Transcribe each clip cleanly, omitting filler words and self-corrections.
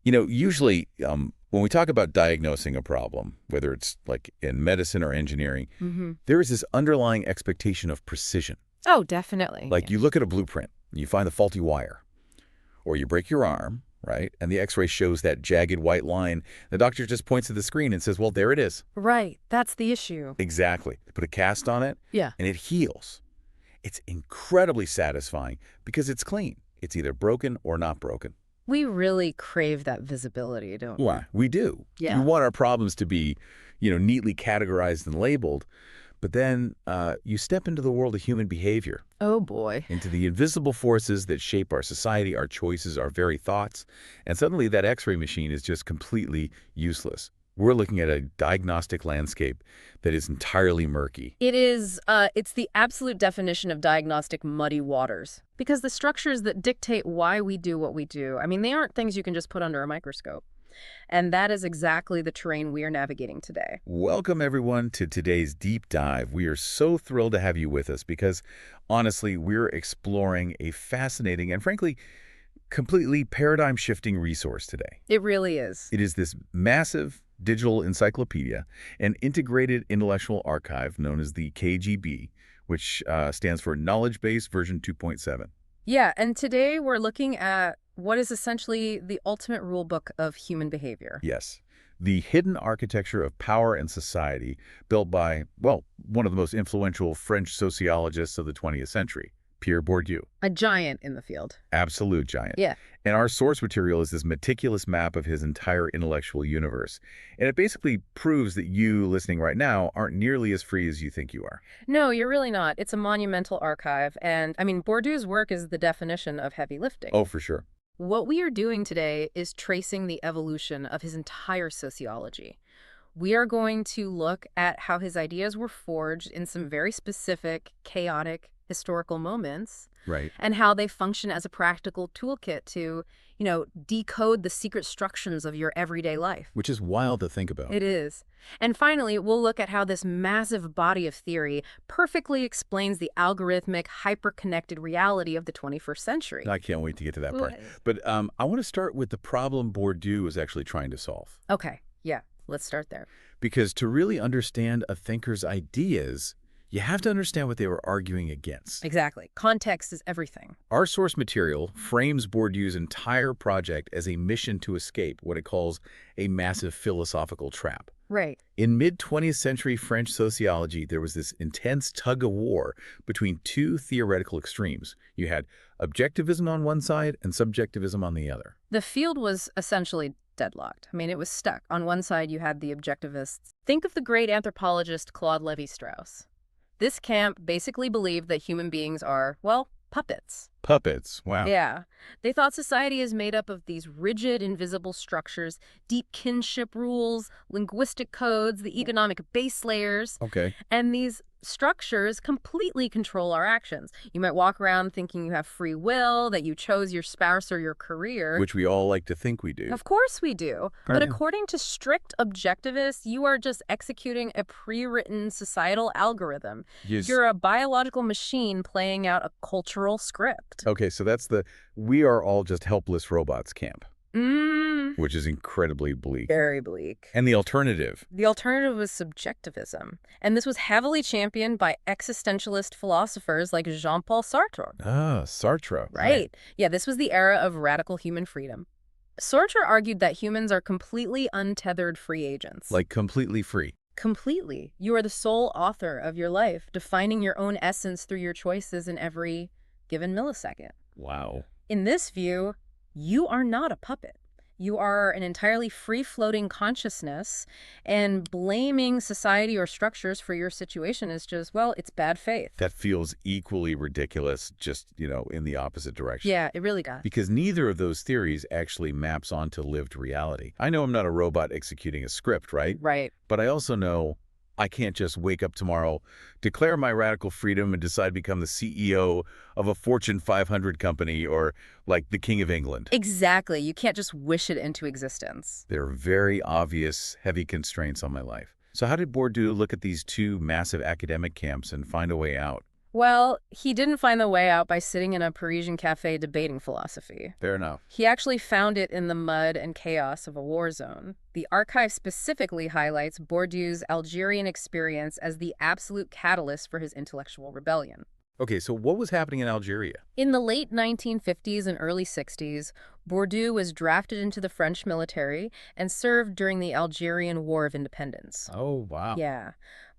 Usually when we talk about diagnosing a problem, whether it's like in medicine or engineering, there is this underlying expectation of precision. Oh, definitely. Like you look at a blueprint, and you find the faulty wire, or you break your arm, right? And the x-ray shows that jagged white line. The doctor just points to the screen and says, well, there it is. Right. That's the issue. Exactly. Put a cast on it, Yeah. and it heals. It's incredibly satisfying because it's clean. It's either broken or not broken. We really crave that visibility, don't we? Why? We do. Yeah. We want our problems to be, neatly categorized and labeled. But then you step into the world of human behavior, Oh, boy. into the invisible forces that shape our society, our choices, our very thoughts. And suddenly that x-ray machine is just completely useless. We're looking at a diagnostic landscape that is entirely murky. It is, it's the absolute definition of diagnostic muddy waters. Because the structures that dictate why we do what we do, they aren't things you can just put under a microscope. And that is exactly the terrain we are navigating today. Welcome, everyone, to today's deep dive. We are so thrilled to have you with us because, honestly, we're exploring a fascinating and, frankly, completely paradigm-shifting resource today. It really is. It is this massive digital encyclopedia, an integrated intellectual archive known as the KGB, which stands for Knowledge Base version 2.7. Yeah, and today we're looking at what is essentially the ultimate rule book of human behavior. Yes. The hidden architecture of power and society built by, well, one of the most influential French sociologists of the 20th century, Pierre Bourdieu. A giant in the field. Absolute giant. Yeah. And our source material is this meticulous map of his entire intellectual universe. And it basically proves that you, listening right now, aren't nearly as free as you think you are. No, you're really not. It's a monumental archive. And, Bourdieu's work is the definition of heavy lifting. Oh, for sure. What we are doing today is tracing the evolution of his entire sociology. We are going to look at how his ideas were forged in some very specific, chaotic, historical moments. Right. And how they function as a practical toolkit to, decode the secret structures of your everyday life. Which is wild to think about. It is. And finally, we'll look at how this massive body of theory perfectly explains the algorithmic, hyper-connected reality of the 21st century. I can't wait to get to that part. But I want to start with the problem Bourdieu was actually trying to solve. Okay. Yeah. Let's start there. Because to really understand a thinker's ideas, you have to understand what they were arguing against. Exactly. Context is everything. Our source material frames Bourdieu's entire project as a mission to escape what it calls a massive philosophical trap. Right. In mid-20th century French sociology, there was this intense tug-of-war between two theoretical extremes. You had objectivism on one side and subjectivism on the other. The field was essentially deadlocked. It was stuck. On one side, you had the objectivists. Think of the great anthropologist Claude Lévi-Strauss. This camp basically believed that human beings are, well, puppets. Puppets, wow. Yeah. They thought society is made up of these rigid, invisible structures, deep kinship rules, linguistic codes, the economic base layers. Okay. And these structures completely control our actions. You might walk around thinking you have free will, that you chose your spouse or your career. Which we all like to think we do. Of course we do. Right. But according to strict objectivists, you are just executing a pre-written societal algorithm. You're a biological machine playing out a cultural script. Okay, so that's the we are all just helpless robots camp. Which is incredibly bleak. Very bleak. And the alternative? The alternative was subjectivism. And this was heavily championed by existentialist philosophers like Jean-Paul Sartre. Ah, Sartre. Right. Yeah, this was the era of radical human freedom. Sartre argued that humans are completely untethered free agents. Like completely free. Completely. You are the sole author of your life, defining your own essence through your choices in every given millisecond. Wow. In this view, you are not a puppet. You are an entirely free-floating consciousness, and blaming society or structures for your situation is just, well, it's bad faith. That feels equally ridiculous, just, in the opposite direction. Yeah, it really does. Because neither of those theories actually maps onto lived reality. I know I'm not a robot executing a script, right? Right. But I also know I can't just wake up tomorrow, declare my radical freedom, and decide to become the CEO of a Fortune 500 company or, like, the King of England. Exactly. You can't just wish it into existence. There are very obvious, heavy constraints on my life. So how did Bourdieu look at these two massive academic camps and find a way out? Well, he didn't find the way out by sitting in a Parisian cafe debating philosophy. Fair enough. He actually found it in the mud and chaos of a war zone. The archive specifically highlights Bourdieu's Algerian experience as the absolute catalyst for his intellectual rebellion. Okay, so what was happening in Algeria? In the late 1950s and early 60s, Bourdieu was drafted into the French military and served during the Algerian War of Independence. Oh, wow. Yeah,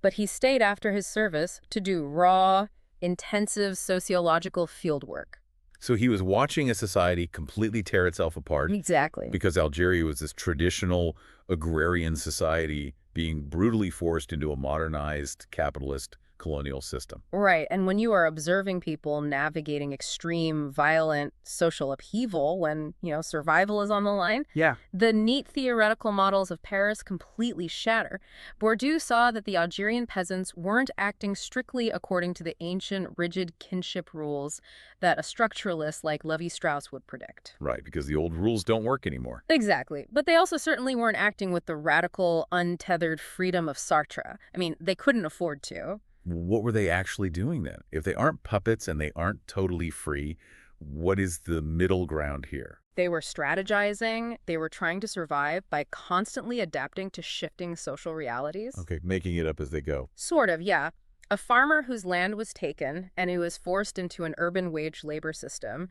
but he stayed after his service to do raw, intensive sociological fieldwork. So he was watching a society completely tear itself apart Exactly. because Algeria was this traditional agrarian society being brutally forced into a modernized capitalist colonial system. Right, and when you are observing people navigating extreme, violent social upheaval when, survival is on the line, Yeah. the neat theoretical models of Paris completely shatter. Bourdieu saw that the Algerian peasants weren't acting strictly according to the ancient, rigid kinship rules that a structuralist like Levi-Strauss would predict. Right, because the old rules don't work anymore. Exactly, but they also certainly weren't acting with the radical, untethered freedom of Sartre. I mean, they couldn't afford to. What were they actually doing then? If they aren't puppets and they aren't totally free, what is the middle ground here? They were strategizing. They were trying to survive by constantly adapting to shifting social realities. Okay, making it up as they go. Sort of, yeah. A farmer whose land was taken and who was forced into an urban wage labor system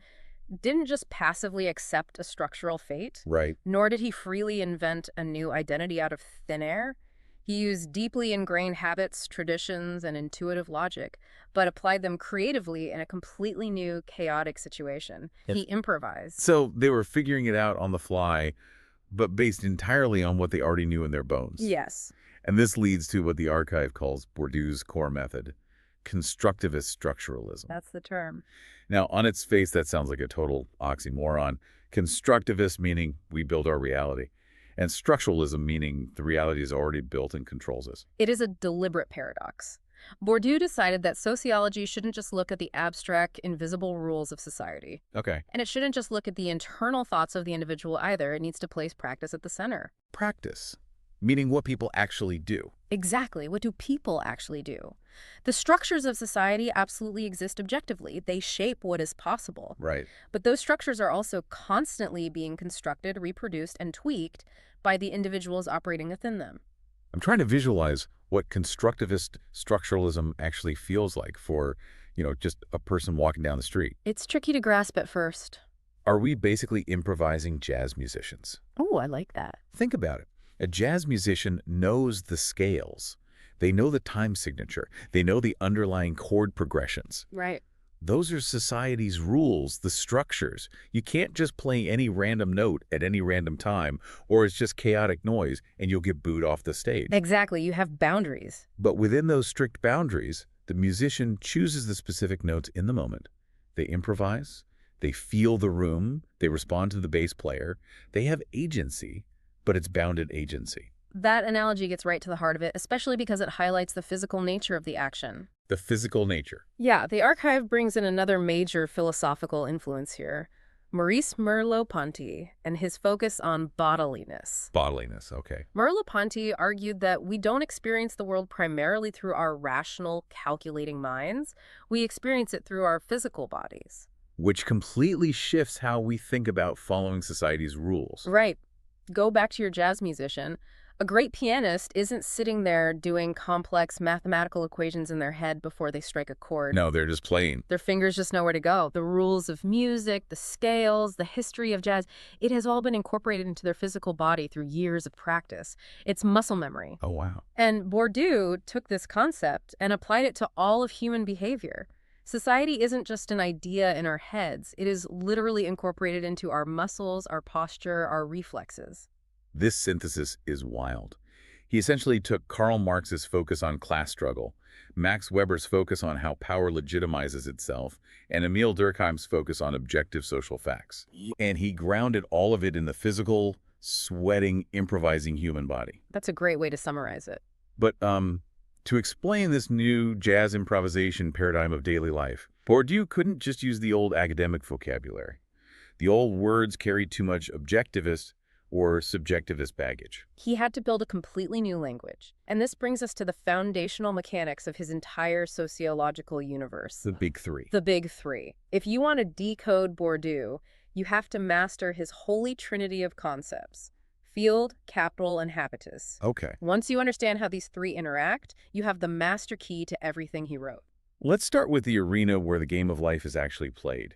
didn't just passively accept a structural fate, Right. nor did he freely invent a new identity out of thin air. He used deeply ingrained habits, traditions, and intuitive logic, but applied them creatively in a completely new, chaotic situation. He improvised. So they were figuring it out on the fly, but based entirely on what they already knew in their bones. Yes. And this leads to what the archive calls Bourdieu's core method, constructivist structuralism. That's the term. Now, on its face, that sounds like a total oxymoron. Constructivist meaning we build our reality, and structuralism meaning the reality is already built and controls us. It is a deliberate paradox. Bourdieu decided that sociology shouldn't just look at the abstract, invisible rules of society. Okay. And it shouldn't just look at the internal thoughts of the individual either. It needs to place practice at the center. Practice, meaning what people actually do. Exactly. What do people actually do? The structures of society absolutely exist objectively. They shape what is possible. Right. But those structures are also constantly being constructed, reproduced, and tweaked by the individuals operating within them. I'm trying to visualize what constructivist structuralism actually feels like for, just a person walking down the street. It's tricky to grasp at first. Are we basically improvising jazz musicians? Oh, I like that. Think about it. A jazz musician knows the scales. They know the time signature. They know the underlying chord progressions. Right. Those are society's rules, the structures. You can't just play any random note at any random time, or it's just chaotic noise and you'll get booed off the stage. Exactly. You have boundaries. But within those strict boundaries, the musician chooses the specific notes in the moment. They improvise, they feel the room, they respond to the bass player. They have agency, but it's bounded agency. That analogy gets right to the heart of it, especially because it highlights the physical nature of the action. The physical nature. Yeah, the archive brings in another major philosophical influence here, Maurice Merleau-Ponty and his focus on bodiliness. Bodiliness, okay. Merleau-Ponty argued that we don't experience the world primarily through our rational, calculating minds. We experience it through our physical bodies. Which completely shifts how we think about following society's rules. Right. Go back to your jazz musician. A great pianist isn't sitting there doing complex mathematical equations in their head before they strike a chord. No, they're just playing. Their fingers just know where to go. The rules of music, the scales, the history of jazz, it has all been incorporated into their physical body through years of practice. It's muscle memory. Oh, wow. And Bourdieu took this concept and applied it to all of human behavior. Society isn't just an idea in our heads. It is literally incorporated into our muscles, our posture, our reflexes. This synthesis is wild. He essentially took Karl Marx's focus on class struggle, Max Weber's focus on how power legitimizes itself, and Emile Durkheim's focus on objective social facts. And he grounded all of it in the physical, sweating, improvising human body. That's a great way to summarize it. But to explain this new jazz improvisation paradigm of daily life, Bourdieu couldn't just use the old academic vocabulary. The old words carried too much objectivist or subjectivist baggage? He had to build a completely new language. And this brings us to the foundational mechanics of his entire sociological universe. The big three. The big three. If you want to decode Bourdieu, you have to master his holy trinity of concepts: field, capital, and habitus. Okay. Once you understand how these three interact, you have the master key to everything he wrote. Let's start with the arena where the game of life is actually played.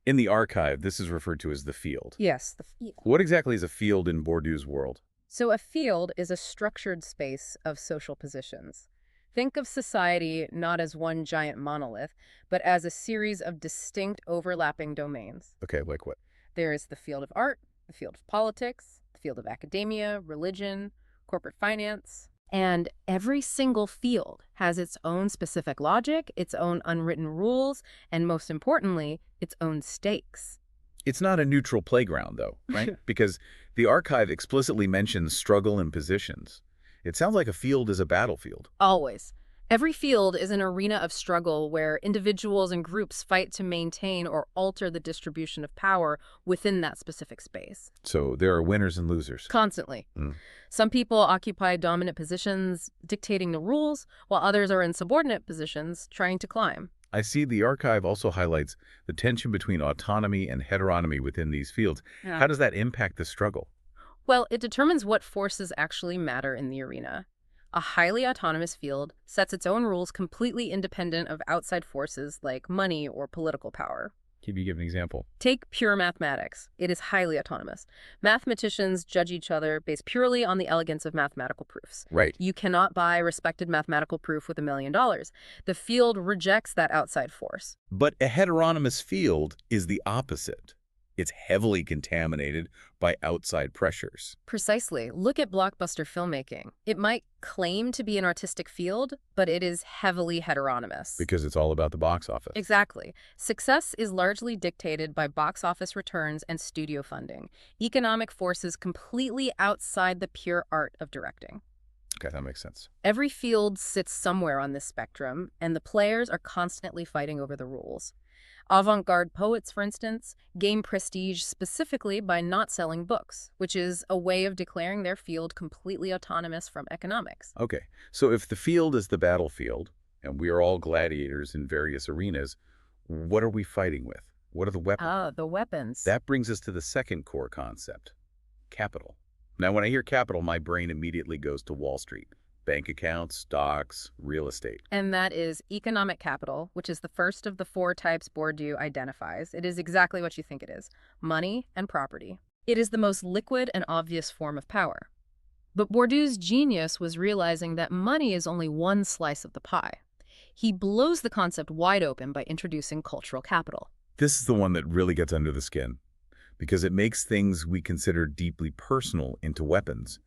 In the archive, this is referred to as the field. Yes, the field. What exactly is a field in Bourdieu's world? So a field is a structured space of social positions. Think of society not as one giant monolith, but as a series of distinct overlapping domains. Okay, like what? There is the field of art, the field of politics, the field of academia, religion, corporate finance. And every single field has its own specific logic, its own unwritten rules, and most importantly, its own stakes. It's not a neutral playground, though, right? Because the archive explicitly mentions struggle and positions. It sounds like a field is a battlefield. Always. Every field is an arena of struggle where individuals and groups fight to maintain or alter the distribution of power within that specific space. So there are winners and losers. Constantly. Some people occupy dominant positions, dictating the rules, while others are in subordinate positions, trying to climb. I see the archive also highlights the tension between autonomy and heteronomy within these fields. Yeah. How does that impact the struggle? Well, it determines what forces actually matter in the arena. A highly autonomous field sets its own rules completely independent of outside forces like money or political power. Can you give an example? Take pure mathematics. It is highly autonomous. Mathematicians judge each other based purely on the elegance of mathematical proofs. Right. You cannot buy respected mathematical proof with $1 million. The field rejects that outside force. But a heteronymous field is the opposite. It's heavily contaminated by outside pressures. Precisely. Look at blockbuster filmmaking. It might claim to be an artistic field, but it is heavily heteronymous. Because it's all about the box office. Exactly. Success is largely dictated by box office returns and studio funding, economic forces completely outside the pure art of directing. Okay, that makes sense. Every field sits somewhere on this spectrum, and the players are constantly fighting over the rules. Avant-garde poets, for instance, gain prestige specifically by not selling books, which is a way of declaring their field completely autonomous from economics. Okay, so if the field is the battlefield, and we are all gladiators in various arenas, what are we fighting with? What are the weapons? Ah, the weapons. That brings us to the second core concept, capital. Now, when I hear capital, my brain immediately goes to Wall Street. Bank accounts, stocks, real estate. And that is economic capital, which is the first of the 4 types Bourdieu identifies. It is exactly what you think it is: money and property. It is the most liquid and obvious form of power. But Bourdieu's genius was realizing that money is only one slice of the pie. He blows the concept wide open by introducing cultural capital. This is the one that really gets under the skin, because it makes things we consider deeply personal into weapons.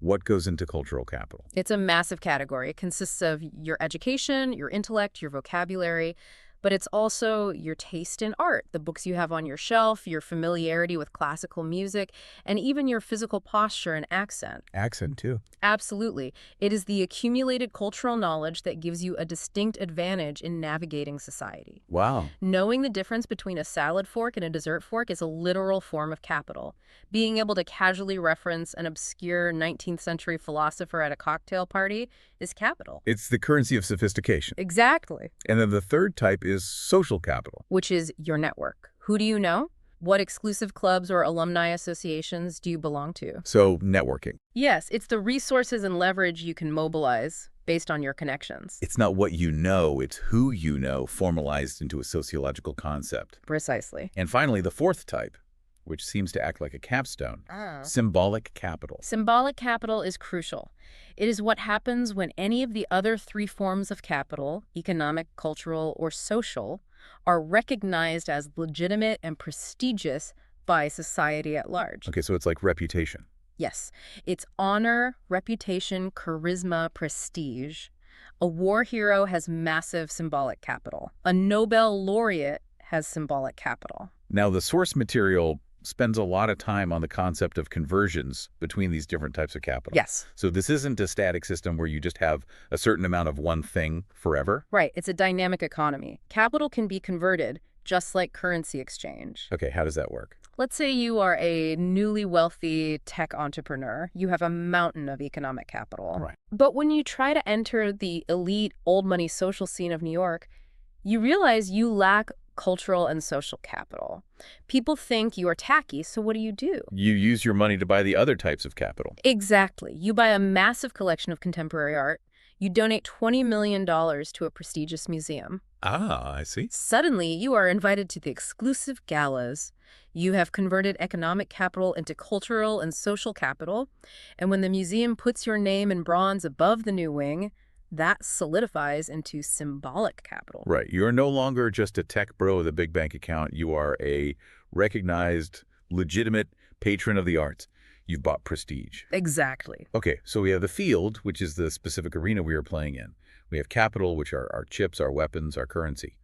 What goes into cultural capital? It's a massive category. It consists of your education, your intellect, your vocabulary, but it's also your taste in art, the books you have on your shelf, your familiarity with classical music, and even your physical posture and accent. Accent, too. Absolutely. It is the accumulated cultural knowledge that gives you a distinct advantage in navigating society. Wow. Knowing the difference between a salad fork and a dessert fork is a literal form of capital. Being able to casually reference an obscure 19th century philosopher at a cocktail party is capital. It's the currency of sophistication. Exactly. And then the third type is social capital. Which is your network. Who do you know? What exclusive clubs or alumni associations do you belong to? So, networking. Yes, it's the resources and leverage you can mobilize based on your connections. It's not what you know, it's who you know, formalized into a sociological concept. Precisely. And finally, the fourth type, which seems to act like a capstone, symbolic capital. Symbolic capital is crucial. It is what happens when any of the other 3 forms of capital, economic, cultural, or social, are recognized as legitimate and prestigious by society at large. Okay, so it's like reputation. Yes, it's honor, reputation, charisma, prestige. A war hero has massive symbolic capital. A Nobel laureate has symbolic capital. Now, the source material spends a lot of time on the concept of conversions between these different types of capital. Yes. So this isn't a static system where you just have a certain amount of one thing forever. Right. It's a dynamic economy. Capital can be converted just like currency exchange. Okay, how does that work? Let's say you are a newly wealthy tech entrepreneur. You have a mountain of economic capital. Right. But when you try to enter the elite old money social scene of New York, you realize you lack cultural and social capital. People think you are tacky, so what do? You use your money to buy the other types of capital. Exactly. You buy a massive collection of contemporary art. You donate $20 million to a prestigious museum. Ah, I see. Suddenly, you are invited to the exclusive galas. You have converted economic capital into cultural and social capital. And when the museum puts your name in bronze above the new wing, that solidifies into symbolic capital. Right. You're no longer just a tech bro with a big bank account. You are a recognized, legitimate patron of the arts. You've bought prestige. Exactly. Okay, so we have the field, which is the specific arena we are playing in. We have capital, which are our chips, our weapons, our currency.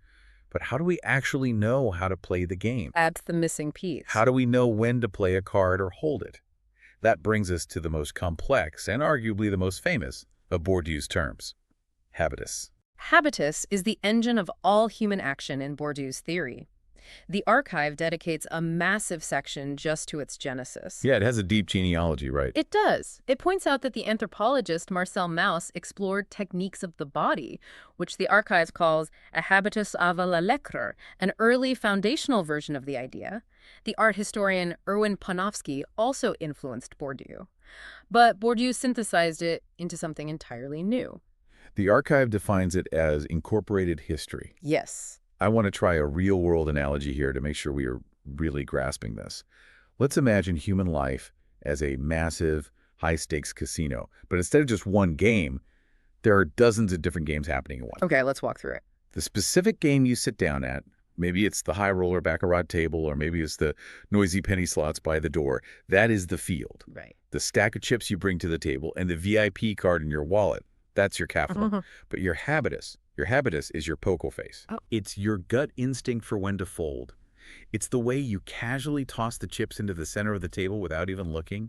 But how do we actually know how to play the game? That's the missing piece. How do we know when to play a card or hold it? That brings us to the most complex and arguably the most famous of Bourdieu's terms, habitus. Habitus is the engine of all human action in Bourdieu's theory. The archive dedicates a massive section just to its genesis. Yeah, it has a deep genealogy, right? It does. It points out that the anthropologist Marcel Mauss explored techniques of the body, which the archive calls a habitus avant la lettre, an early foundational version of the idea. The art historian Erwin Panofsky also influenced Bourdieu. But Bourdieu synthesized it into something entirely new. The archive defines it as incorporated history. Yes. I want to try a real-world analogy here to make sure we are really grasping this. Let's imagine human life as a massive, high-stakes casino. But instead of just one game, there are dozens of different games happening at once. Okay, let's walk through it. The specific game you sit down at, maybe it's the high roller baccarat table, or maybe it's the noisy penny slots by the door, that is the field. Right. The stack of chips you bring to the table and the VIP card in your wallet, that's your capital. But your habitus is your poker face. Oh. It's your gut instinct for when to fold. It's the way you casually toss the chips into the center of the table without even looking.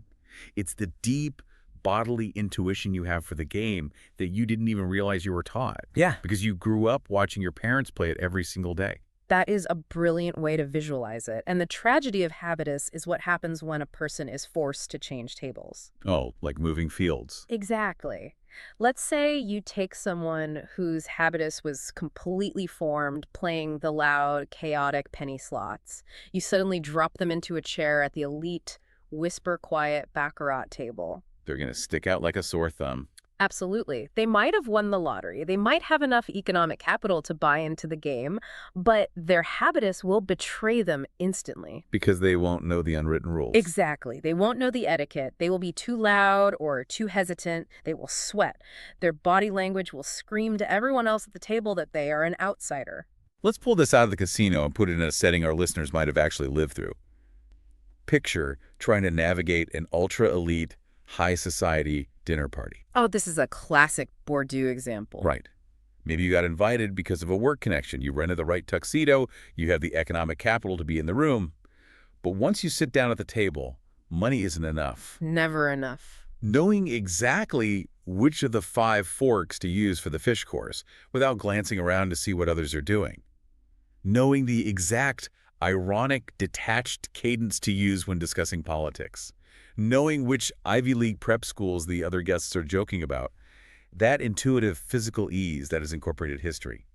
It's the deep bodily intuition you have for the game that you didn't even realize you were taught. Yeah. Because you grew up watching your parents play it every single day. That is a brilliant way to visualize it. And the tragedy of habitus is what happens when a person is forced to change tables. Oh, like moving fields. Exactly. Let's say you take someone whose habitus was completely formed playing the loud, chaotic penny slots. You suddenly drop them into a chair at the elite, whisper-quiet baccarat table. They're going to stick out like a sore thumb. Absolutely. They might have won the lottery. They might have enough economic capital to buy into the game, but their habitus will betray them instantly. Because they won't know the unwritten rules. Exactly. They won't know the etiquette. They will be too loud or too hesitant. They will sweat. Their body language will scream to everyone else at the table that they are an outsider. Let's pull this out of the casino and put it in a setting our listeners might have actually lived through. Picture trying to navigate an ultra-elite, high society dinner party. Oh, this is a classic Bourdieu example. Right. Maybe you got invited because of a work connection. You rented the right tuxedo. You have the economic capital to be in the room. But once you sit down at the table, money isn't enough. Never enough. Knowing exactly which of the 5 forks to use for the fish course without glancing around to see what others are doing. Knowing the exact ironic, detached cadence to use when discussing politics. Knowing which Ivy League prep schools the other guests are joking about. That intuitive physical ease that has incorporated history.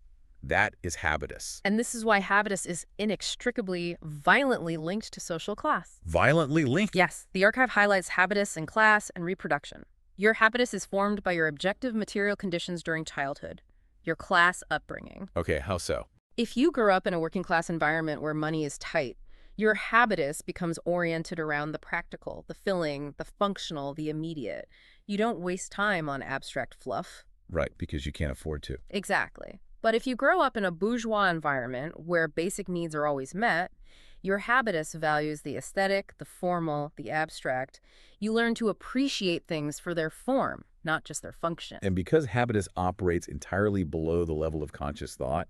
That is habitus. And this is why habitus is inextricably, violently linked to social class. Violently linked? Yes, the archive highlights habitus in class and reproduction. Your habitus is formed by your objective material conditions during childhood, your class upbringing. Okay, how so? If you grew up in a working class environment where money is tight, your habitus becomes oriented around the practical, the filling, the functional, the immediate. You don't waste time on abstract fluff. Right, because you can't afford to. Exactly. But if you grow up in a bourgeois environment where basic needs are always met, your habitus values the aesthetic, the formal, the abstract. You learn to appreciate things for their form, not just their function. And because habitus operates entirely below the level of conscious thought,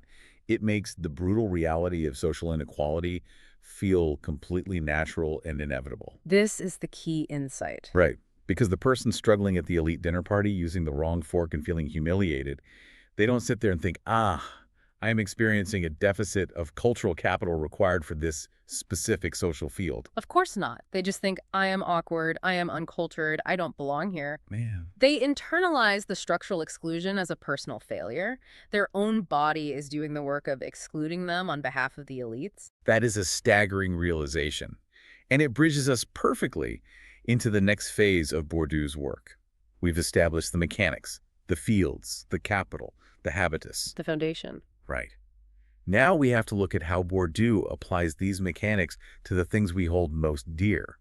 it makes the brutal reality of social inequality feel completely natural and inevitable. This is the key insight. Right. Because the person struggling at the elite dinner party using the wrong fork and feeling humiliated, they don't sit there and think, I I am experiencing a deficit of cultural capital required for this specific social field. Of course not. They just think, I am awkward, I am uncultured, I don't belong here. Man, They internalize the structural exclusion as a personal failure. Their own body is doing the work of excluding them on behalf of the elites. that is a staggering realization. And it bridges us perfectly into the next phase of Bourdieu's work. We've established the mechanics, the fields, the capital, the habitus. The foundation. Right. Now we have to look at how Bourdieu applies these mechanics to the things we hold most dear.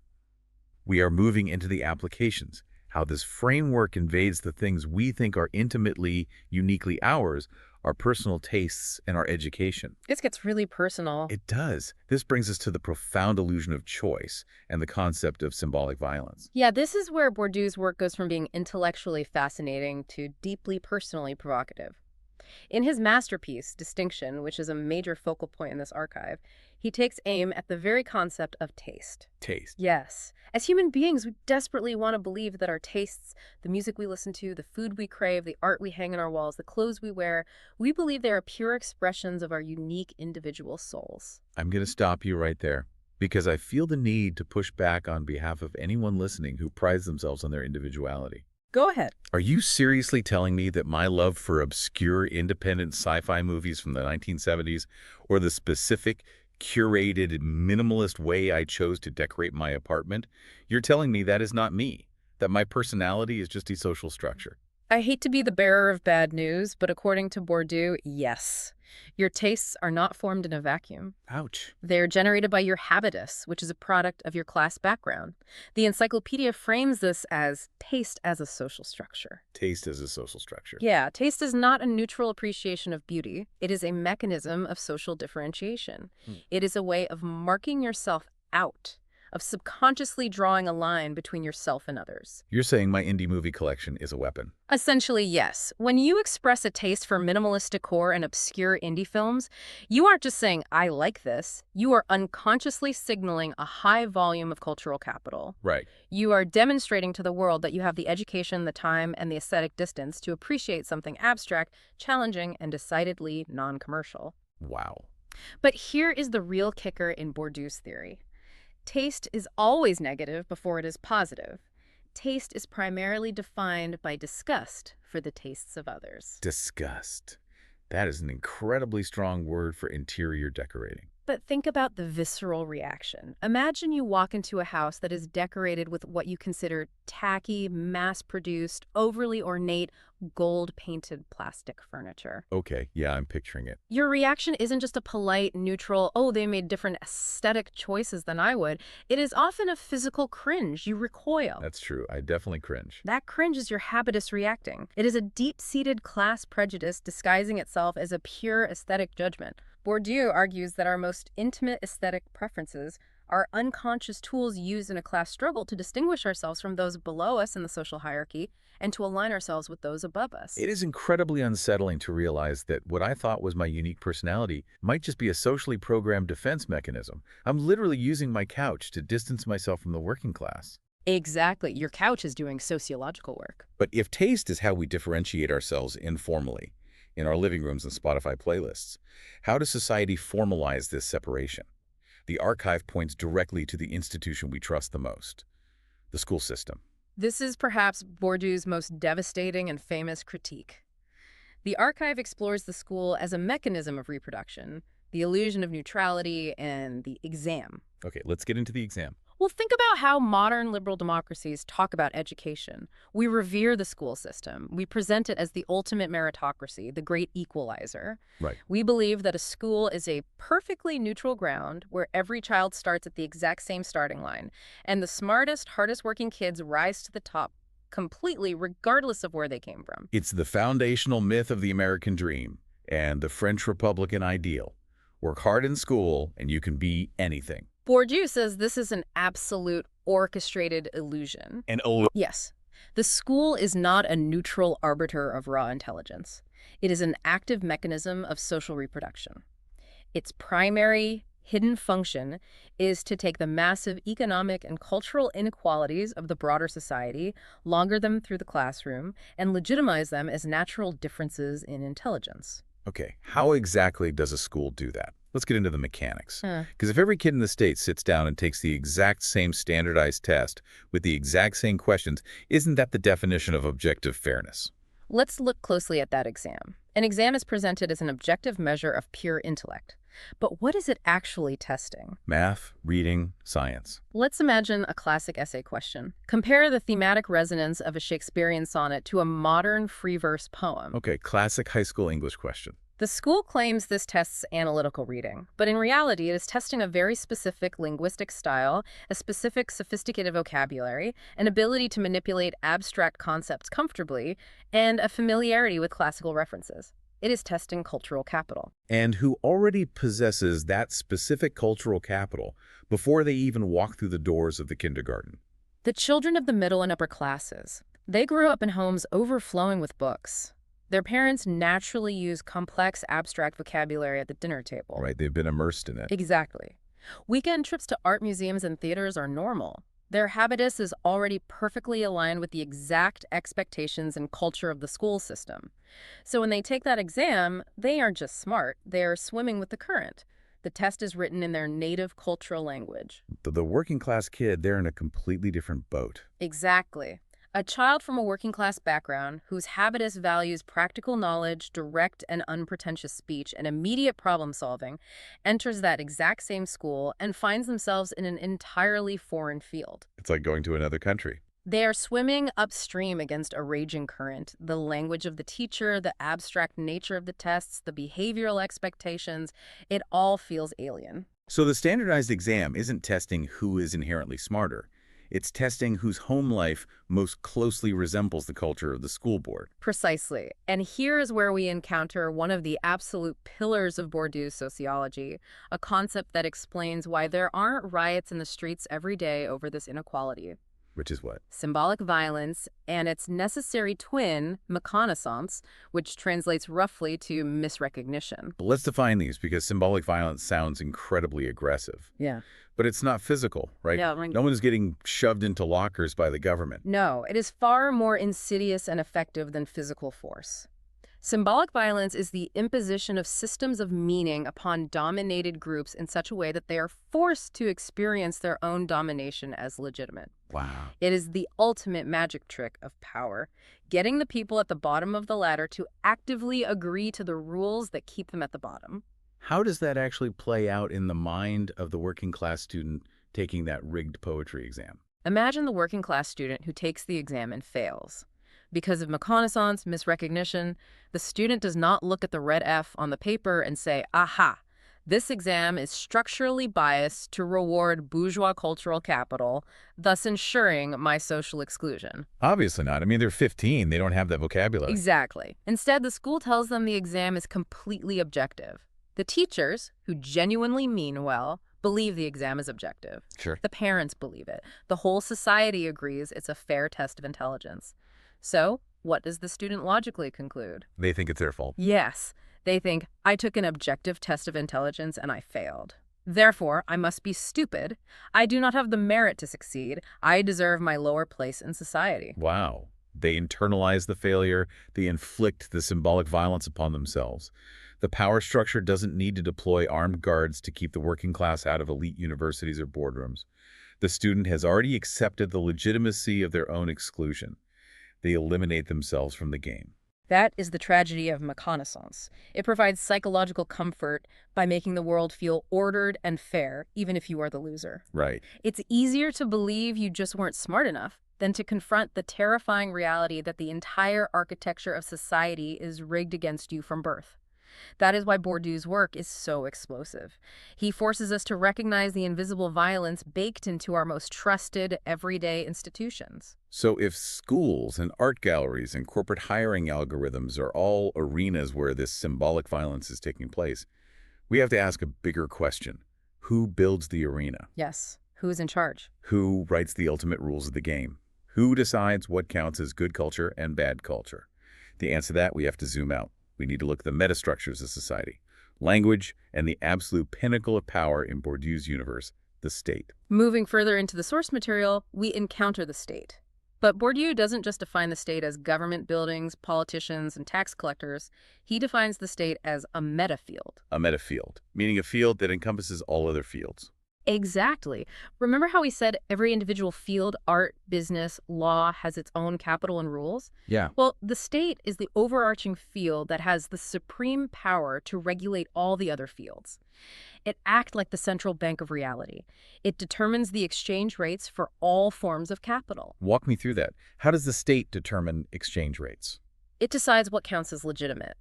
We are moving into the applications, how this framework invades the things we think are intimately, uniquely ours, our personal tastes and our education. This gets really personal. It does. This brings us to the profound illusion of choice and the concept of symbolic violence. Yeah, this is where Bourdieu's work goes from being intellectually fascinating to deeply personally provocative. In his masterpiece, Distinction, which is a major focal point in this archive, he takes aim at the very concept of taste. Taste. Yes. As human beings, we desperately want to believe that our tastes, the music we listen to, the food we crave, the art we hang on our walls, the clothes we wear, we believe they are pure expressions of our unique individual souls. I'm going to stop you right there because I feel the need to push back on behalf of anyone listening who prides themselves on their individuality. Go ahead. Are you seriously telling me that my love for obscure independent sci-fi movies from the 1970s or the specific, curated, minimalist way I chose to decorate my apartment, you're telling me that is not me, that my personality is just a social structure? I hate to be the bearer of bad news, but according to Bourdieu, yes. Your tastes are not formed in a vacuum. Ouch. They're generated by your habitus, which is a product of your class background. The encyclopedia frames this as taste as a social structure. Taste as a social structure. Yeah, taste is not a neutral appreciation of beauty. It is a mechanism of social differentiation. It is a way of marking yourself out, of subconsciously drawing a line between yourself and others. You're saying my indie movie collection is a weapon. Essentially, yes. When you express a taste for minimalist decor and obscure indie films, you aren't just saying, I like this. You are unconsciously signaling a high volume of cultural capital. Right. You are demonstrating to the world that you have the education, the time, and the aesthetic distance to appreciate something abstract, challenging, and decidedly non-commercial. Wow. But here is the real kicker in Bourdieu's theory. Taste is always negative before it is positive. Taste is primarily defined by disgust for the tastes of others. Disgust. That is an incredibly strong word for interior decorating. But think about the visceral reaction. Imagine you walk into a house that is decorated with what you consider tacky, mass-produced, overly ornate, gold-painted plastic furniture. Okay, yeah, I'm picturing it. Your reaction isn't just a polite, neutral, oh, they made different aesthetic choices than I would. It is often a physical cringe. You recoil. That's true. I definitely cringe. That cringe is your habitus reacting. It is a deep-seated class prejudice disguising itself as a pure aesthetic judgment. Bourdieu argues that our most intimate aesthetic preferences are unconscious tools used in a class struggle to distinguish ourselves from those below us in the social hierarchy and to align ourselves with those above us. It is incredibly unsettling to realize that what I thought was my unique personality might just be a socially programmed defense mechanism. I'm literally using my couch to distance myself from the working class. Exactly. Your couch is doing sociological work. But if taste is how we differentiate ourselves informally, in our living rooms and Spotify playlists, how does society formalize this separation? The archive points directly to the institution we trust the most, the school system. This is perhaps Bourdieu's most devastating and famous critique. The archive explores the school as a mechanism of reproduction, the illusion of neutrality, and the exam. Okay, let's get into the exam. Well, think about how modern liberal democracies talk about education. We revere the school system. We present it as the ultimate meritocracy, the great equalizer. Right. We believe that a school is a perfectly neutral ground where every child starts at the exact same starting line, and the smartest, hardest working kids rise to the top completely regardless of where they came from. It's the foundational myth of the American dream and the French Republican ideal. Work hard in school and you can be anything. Bourdieu says this is an absolute orchestrated illusion. Yes. The school is not a neutral arbiter of raw intelligence. It is an active mechanism of social reproduction. Its primary hidden function is to take the massive economic and cultural inequalities of the broader society, launder them through the classroom, and legitimize them as natural differences in intelligence. Okay, how exactly does a school do that? Let's get into the mechanics. Huh. Because if every kid in the state sits down and takes the exact same standardized test with the exact same questions, isn't that the definition of objective fairness? Let's look closely at that exam. An exam is presented as an objective measure of pure intellect. But what is it actually testing? Math, reading, science. Let's imagine a classic essay question. Compare the thematic resonance of a Shakespearean sonnet to a modern free verse poem. Okay, classic high school English question. The school claims this tests analytical reading, but in reality it is testing a very specific linguistic style, a specific sophisticated vocabulary, an ability to manipulate abstract concepts comfortably, and a familiarity with classical references. It is testing cultural capital. And who already possesses that specific cultural capital before they even walk through the doors of the kindergarten. The children of the middle and upper classes. They grew up in homes overflowing with books. Their parents naturally use complex, abstract vocabulary at the dinner table. Right, they've been immersed in it. Exactly. Weekend trips to art museums and theaters are normal. Their habitus is already perfectly aligned with the exact expectations and culture of the school system. So when they take that exam, they aren't just smart, they are swimming with the current. The test is written in their native cultural language. The working class kid, they're in a completely different boat. Exactly. A child from a working-class background whose habitus values practical knowledge, direct and unpretentious speech, and immediate problem-solving enters that exact same school and finds themselves in an entirely foreign field. It's like going to another country. They are swimming upstream against a raging current. The language of the teacher, the abstract nature of the tests, the behavioral expectations, it all feels alien. So the standardized exam isn't testing who is inherently smarter. It's testing whose home life most closely resembles the culture of the school board. Precisely. And here is where we encounter one of the absolute pillars of Bourdieu's sociology, a concept that explains why there aren't riots in the streets every day over this inequality. Which is what? Symbolic violence and its necessary twin, méconnaissance, which translates roughly to misrecognition. But let's define these because symbolic violence sounds incredibly aggressive. Yeah. But it's not physical, right? Yeah, right. No one's getting shoved into lockers by the government. No, it is far more insidious and effective than physical force. Symbolic violence is the imposition of systems of meaning upon dominated groups in such a way that they are forced to experience their own domination as legitimate. Wow. It is the ultimate magic trick of power, getting the people at the bottom of the ladder to actively agree to the rules that keep them at the bottom. How does that actually play out in the mind of the working class student taking that rigged poetry exam? Imagine the working class student who takes the exam and fails. Because of méconnaissance, misrecognition, the student does not look at the red F on the paper and say, aha, this exam is structurally biased to reward bourgeois cultural capital, thus ensuring my social exclusion. Obviously not. I mean, they're 15. They don't have that vocabulary. Exactly. Instead, the school tells them the exam is completely objective. The teachers, who genuinely mean well, believe the exam is objective. Sure. The parents believe it. The whole society agrees it's a fair test of intelligence. So, what does the student logically conclude? They think it's their fault. Yes, they think, I took an objective test of intelligence and I failed. Therefore, I must be stupid. I do not have the merit to succeed. I deserve my lower place in society. Wow. They internalize the failure. They inflict the symbolic violence upon themselves. The power structure doesn't need to deploy armed guards to keep the working class out of elite universities or boardrooms. The student has already accepted the legitimacy of their own exclusion. They eliminate themselves from the game. That is the tragedy of méconnaissance. It provides psychological comfort by making the world feel ordered and fair, even if you are the loser. Right. It's easier to believe you just weren't smart enough than to confront the terrifying reality that the entire architecture of society is rigged against you from birth. That is why Bourdieu's work is so explosive. He forces us to recognize the invisible violence baked into our most trusted, everyday institutions. So if schools and art galleries and corporate hiring algorithms are all arenas where this symbolic violence is taking place, we have to ask a bigger question. Who builds the arena? Yes. Who's in charge? Who writes the ultimate rules of the game? Who decides what counts as good culture and bad culture? To answer that, we have to zoom out. We need to look at the metastructures of society, language, and the absolute pinnacle of power in Bourdieu's universe, the state. Moving further into the source material, we encounter the state. But Bourdieu doesn't just define the state as government buildings, politicians, and tax collectors. He defines the state as a metafield. A metafield, meaning a field that encompasses all other fields. Exactly. Remember how we said every individual field, art, business, law, has its own capital and rules? Yeah. Well, the state is the overarching field that has the supreme power to regulate all the other fields. It acts like the central bank of reality. It determines the exchange rates for all forms of capital. Walk me through that. How does the state determine exchange rates? It decides what counts as legitimate.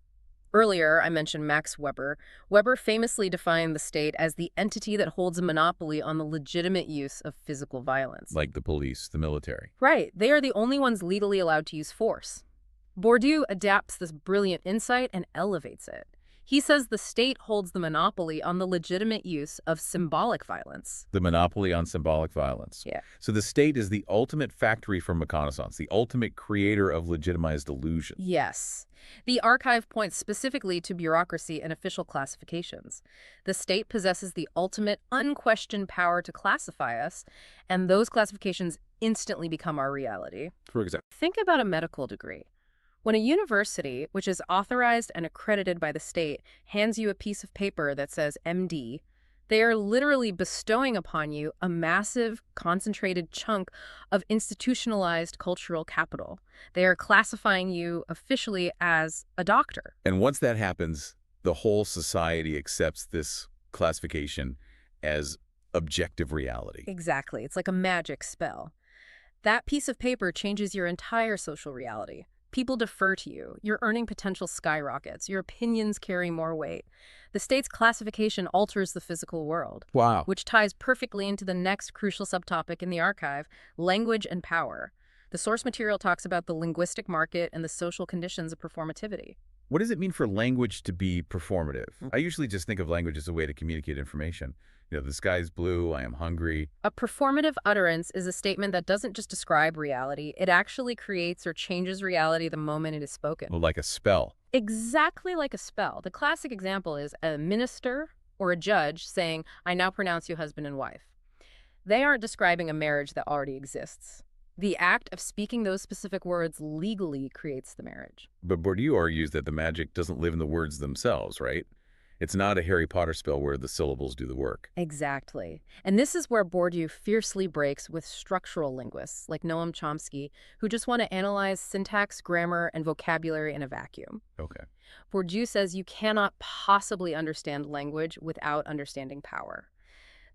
Earlier, I mentioned Max Weber. Weber famously defined the state as the entity that holds a monopoly on the legitimate use of physical violence. Like the police, the military. Right. They are the only ones legally allowed to use force. Bourdieu adapts this brilliant insight and elevates it. He says the state holds the monopoly on the legitimate use of symbolic violence. The monopoly on symbolic violence. Yeah. So the state is the ultimate factory for reconnaissance, the ultimate creator of legitimized illusion. Yes. The archive points specifically to bureaucracy and official classifications. The state possesses the ultimate, unquestioned power to classify us, and those classifications instantly become our reality. For example. Think about a medical degree. When a university, which is authorized and accredited by the state, hands you a piece of paper that says MD, they are literally bestowing upon you a massive, concentrated chunk of institutionalized cultural capital. They are classifying you officially as a doctor. And once that happens, the whole society accepts this classification as objective reality. Exactly. It's like a magic spell. That piece of paper changes your entire social reality. People defer to you. Your earning potential skyrockets. Your opinions carry more weight. The state's classification alters the physical world. Wow. Which ties perfectly into the next crucial subtopic in the archive, language and power. The source material talks about the linguistic market and the social conditions of performativity. What does it mean for language to be performative? I usually just think of language as a way to communicate information. You know, the sky's blue, I am hungry. A performative utterance is a statement that doesn't just describe reality, it actually creates or changes reality the moment it is spoken. Well, like a spell. Exactly like a spell. The classic example is a minister or a judge saying, "I now pronounce you husband and wife." They aren't describing a marriage that already exists. The act of speaking those specific words legally creates the marriage. But Bourdieu argues that the magic doesn't live in the words themselves, right? It's not a Harry Potter spell where the syllables do the work. Exactly. And this is where Bourdieu fiercely breaks with structural linguists like Noam Chomsky, who just want to analyze syntax, grammar, and vocabulary in a vacuum. Okay. Bourdieu says you cannot possibly understand language without understanding power.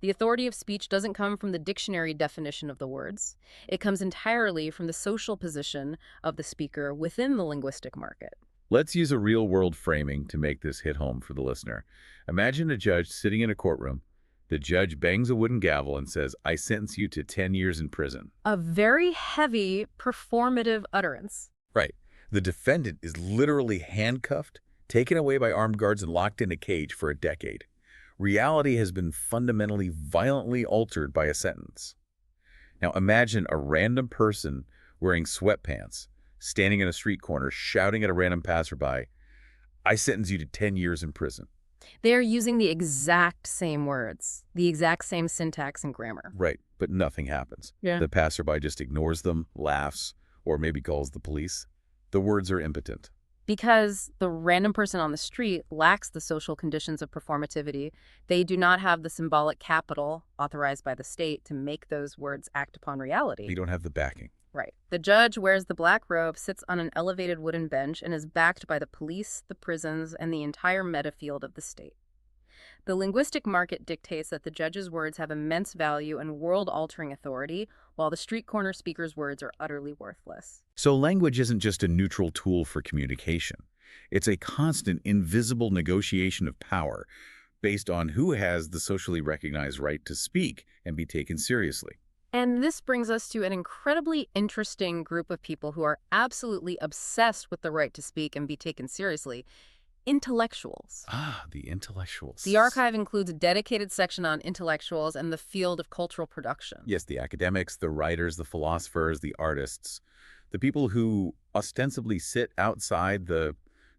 The authority of speech doesn't come from the dictionary definition of the words. It comes entirely from the social position of the speaker within the linguistic market. Let's use a real-world framing to make this hit home for the listener. Imagine a judge sitting in a courtroom. The judge bangs a wooden gavel and says, "I sentence you to 10 years in prison." A very heavy, performative utterance. Right. The defendant is literally handcuffed, taken away by armed guards, and locked in a cage for a decade. Reality has been fundamentally, violently altered by a sentence. Now imagine a random person wearing sweatpants, standing in a street corner, shouting at a random passerby, "I sentence you to 10 years in prison." They are using the exact same words, the exact same syntax and grammar. Right, but nothing happens. Yeah. The passerby just ignores them, laughs, or maybe calls the police. The words are impotent. Because the random person on the street lacks the social conditions of performativity, they do not have the symbolic capital authorized by the state to make those words act upon reality. You don't have the backing. Right. The judge wears the black robe, sits on an elevated wooden bench, and is backed by the police, the prisons, and the entire metafield of the state. The linguistic market dictates that the judge's words have immense value and world-altering authority, while the street corner speaker's words are utterly worthless. So language isn't just a neutral tool for communication. It's a constant, invisible negotiation of power based on who has the socially recognized right to speak and be taken seriously. And this brings us to an incredibly interesting group of people who are absolutely obsessed with the right to speak and be taken seriously. Intellectuals. Ah, the intellectuals. The archive includes a dedicated section on intellectuals and the field of cultural production. Yes, the academics, the writers, the philosophers, the artists, the people who ostensibly sit outside the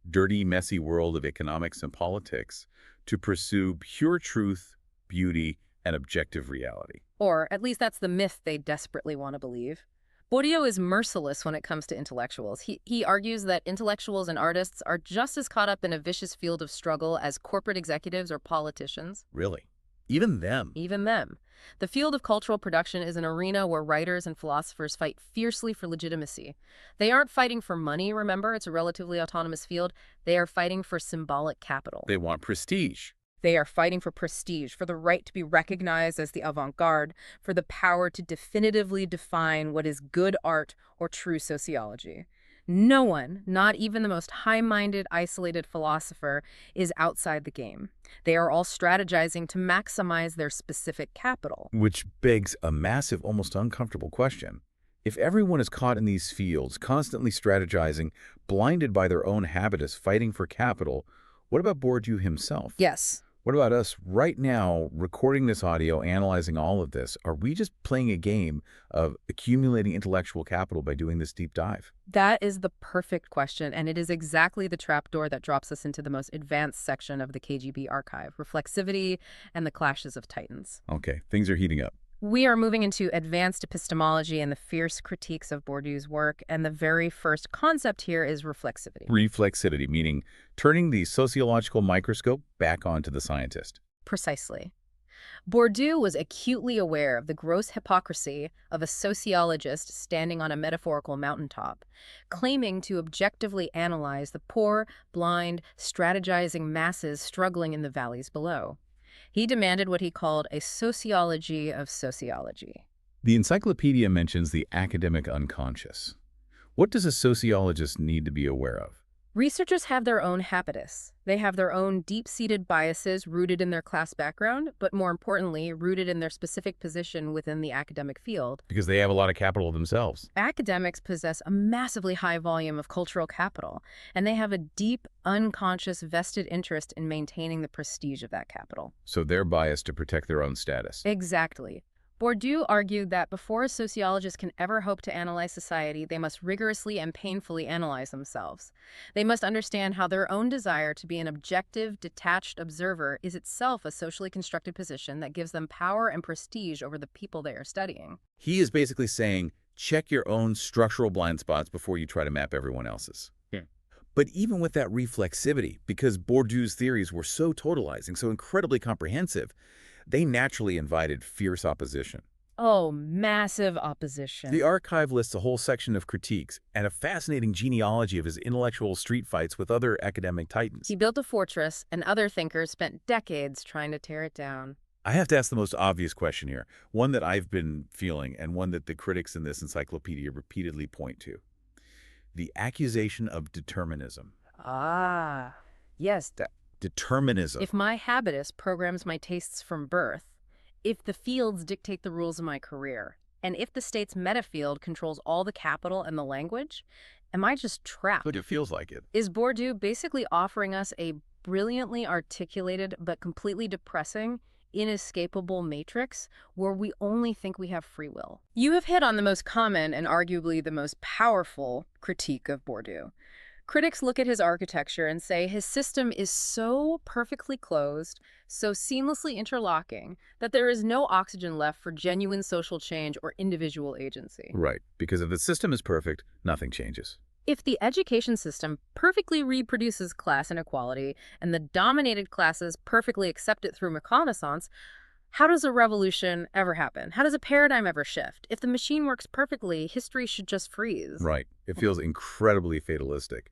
dirty, messy world of economics and politics to pursue pure truth, beauty, and objective reality. Or at least that's the myth they desperately want to believe. Bourdieu is merciless when it comes to intellectuals. He argues that intellectuals and artists are just as caught up in a vicious field of struggle as corporate executives or politicians. Really? Even them? Even them. The field of cultural production is an arena where writers and philosophers fight fiercely for legitimacy. They aren't fighting for money, remember? It's a relatively autonomous field. They are fighting for symbolic capital. They want prestige. They are fighting for prestige, for the right to be recognized as the avant-garde, for the power to definitively define what is good art or true sociology. No one, not even the most high-minded, isolated philosopher, is outside the game. They are all strategizing to maximize their specific capital. Which begs a massive, almost uncomfortable question. If everyone is caught in these fields, constantly strategizing, blinded by their own habitus, fighting for capital, what about Bourdieu himself? Yes. What about us right now, recording this audio, analyzing all of this? Are we just playing a game of accumulating intellectual capital by doing this deep dive? That is the perfect question, and it is exactly the trapdoor that drops us into the most advanced section of the KGB archive, reflexivity and the clashes of titans. Okay, things are heating up. We are moving into advanced epistemology and the fierce critiques of Bourdieu's work, and the very first concept here is reflexivity. Reflexivity, meaning turning the sociological microscope back onto the scientist. Precisely. Bourdieu was acutely aware of the gross hypocrisy of a sociologist standing on a metaphorical mountaintop, claiming to objectively analyze the poor, blind, strategizing masses struggling in the valleys below. He demanded what he called a sociology of sociology. The encyclopedia mentions the academic unconscious. What does a sociologist need to be aware of? Researchers have their own habitus. They have their own deep-seated biases rooted in their class background, but more importantly, rooted in their specific position within the academic field. Because they have a lot of capital themselves. Academics possess a massively high volume of cultural capital, and they have a deep, unconscious, vested interest in maintaining the prestige of that capital. So they're biased to protect their own status. Exactly. Bourdieu argued that before a sociologist can ever hope to analyze society, they must rigorously and painfully analyze themselves. They must understand how their own desire to be an objective, detached observer is itself a socially constructed position that gives them power and prestige over the people they are studying. He is basically saying, check your own structural blind spots before you try to map everyone else's. Yeah. But even with that reflexivity, because Bourdieu's theories were so totalizing, so incredibly comprehensive, they naturally invited fierce opposition. Oh, massive opposition. The archive lists a whole section of critiques and a fascinating genealogy of his intellectual street fights with other academic titans. He built a fortress, and other thinkers spent decades trying to tear it down. I have to ask the most obvious question here, one that I've been feeling and one that the critics in this encyclopedia repeatedly point to. The accusation of determinism. Ah, yes. Determinism. If my habitus programs my tastes from birth, if the fields dictate the rules of my career, and if the state's metafield controls all the capital and the language, am I just trapped? Look, it feels like it. Is Bourdieu basically offering us a brilliantly articulated but completely depressing, inescapable matrix where we only think we have free will? You have hit on the most common and arguably the most powerful critique of Bourdieu. Critics look at his architecture and say his system is so perfectly closed, so seamlessly interlocking, that there is no oxygen left for genuine social change or individual agency. Right, because if the system is perfect, nothing changes. If the education system perfectly reproduces class inequality and the dominated classes perfectly accept it through reconnaissance, how does a revolution ever happen? How does a paradigm ever shift? If the machine works perfectly, history should just freeze. Right. It feels incredibly fatalistic.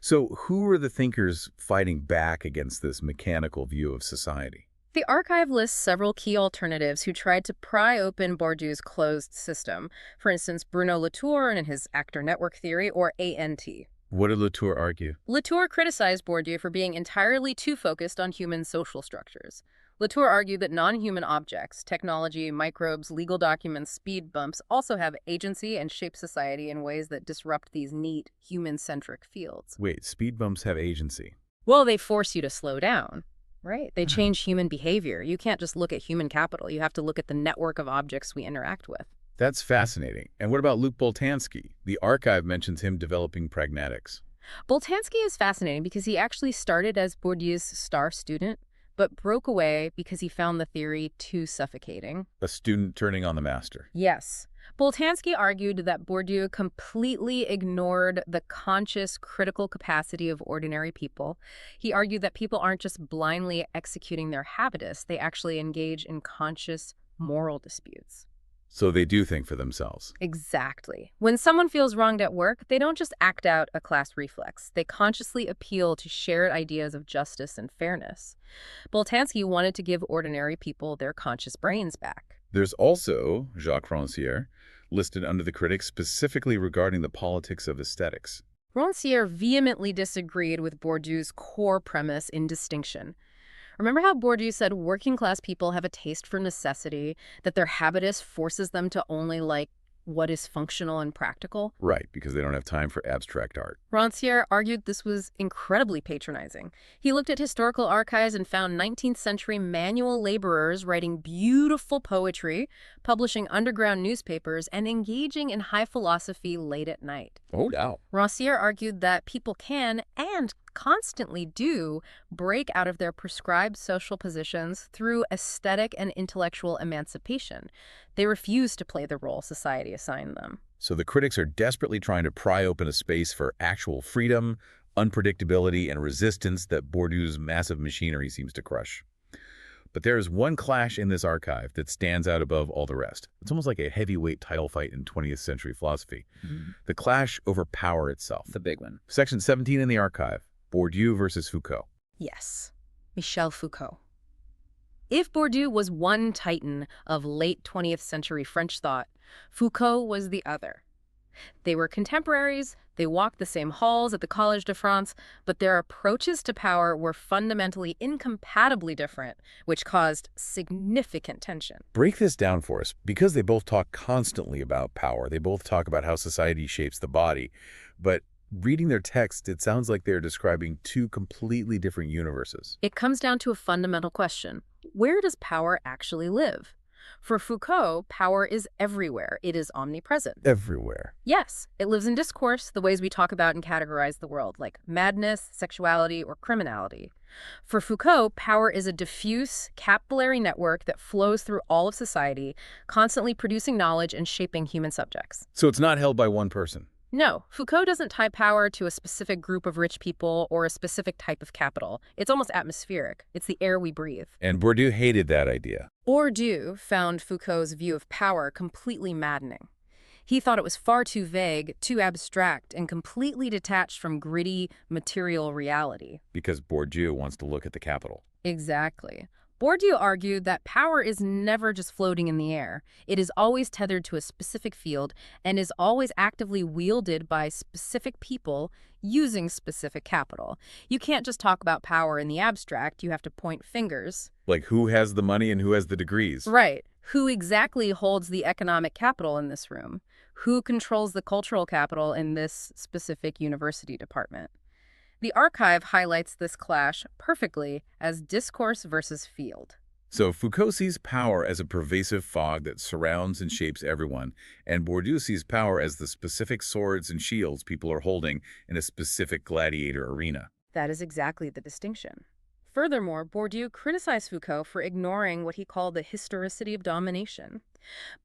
So who are the thinkers fighting back against this mechanical view of society? The archive lists several key alternatives who tried to pry open Bourdieu's closed system. For instance, Bruno Latour and his actor network theory, or ANT. What did Latour argue? Latour criticized Bourdieu for being entirely too focused on human social structures. Latour argued that non-human objects, technology, microbes, legal documents, speed bumps, also have agency and shape society in ways that disrupt these neat, human-centric fields. Wait, speed bumps have agency? Well, they force you to slow down, right? They change human behavior. You can't just look at human capital. You have to look at the network of objects we interact with. That's fascinating. And what about Luc Boltanski? The archive mentions him developing pragmatics. Boltanski is fascinating because he actually started as Bourdieu's star student, but broke away because he found the theory too suffocating. A student turning on the master. Yes. Boltanski argued that Bourdieu completely ignored the conscious, critical capacity of ordinary people. He argued that people aren't just blindly executing their habitus, they actually engage in conscious, moral disputes. So they do think for themselves. Exactly. When someone feels wronged at work, they don't just act out a class reflex. They consciously appeal to shared ideas of justice and fairness. Boltanski wanted to give ordinary people their conscious brains back. There's also Jacques Rancière, listed under the critics specifically regarding the politics of aesthetics. Rancière vehemently disagreed with Bourdieu's core premise in distinction. Remember how Bourdieu said working-class people have a taste for necessity, that their habitus forces them to only like what is functional and practical? Right, because they don't have time for abstract art. Rancière argued this was incredibly patronizing. He looked at historical archives and found 19th century manual laborers writing beautiful poetry, publishing underground newspapers, and engaging in high philosophy late at night. Oh, wow. Rancière argued that people can, and constantly do, break out of their prescribed social positions through aesthetic and intellectual emancipation. They refuse to play the role society assigned them. So the critics are desperately trying to pry open a space for actual freedom, unpredictability, and resistance that Bourdieu's massive machinery seems to crush. But there is one clash in this archive that stands out above all the rest. It's almost like a heavyweight title fight in 20th century philosophy. The clash over power itself. The big one. Section 17 in the archive, Bourdieu versus Foucault. Yes, Michel Foucault. If Bourdieu was one titan of late 20th century French thought, Foucault was the other. They were contemporaries, they walked the same halls at the Collège de France, but their approaches to power were fundamentally incompatibly different, which caused significant tension. Break this down for us. Because they both talk constantly about power, they both talk about how society shapes the body, but reading their text, it sounds like they're describing two completely different universes. It comes down to a fundamental question. Where does power actually live? For Foucault, power is everywhere. It is omnipresent. Everywhere. Yes, it lives in discourse, the ways we talk about and categorize the world, like madness, sexuality, or criminality. For Foucault, power is a diffuse, capillary network that flows through all of society, constantly producing knowledge and shaping human subjects. So it's not held by one person. No, Foucault doesn't tie power to a specific group of rich people or a specific type of capital. It's almost atmospheric. It's the air we breathe. And Bourdieu hated that idea. Bourdieu found Foucault's view of power completely maddening. He thought it was far too vague, too abstract, and completely detached from gritty, material reality. Because Bourdieu wants to look at the capital. Exactly. Bourdieu argued that power is never just floating in the air. It is always tethered to a specific field and is always actively wielded by specific people using specific capital. You can't just talk about power in the abstract. You have to point fingers. Like who has the money and who has the degrees. Right. Who exactly holds the economic capital in this room? Who controls the cultural capital in this specific university department? The archive highlights this clash perfectly as discourse versus field. So Foucault sees power as a pervasive fog that surrounds and shapes everyone, and Bourdieu sees power as the specific swords and shields people are holding in a specific gladiator arena. That is exactly the distinction. Furthermore, Bourdieu criticized Foucault for ignoring what he called the historicity of domination.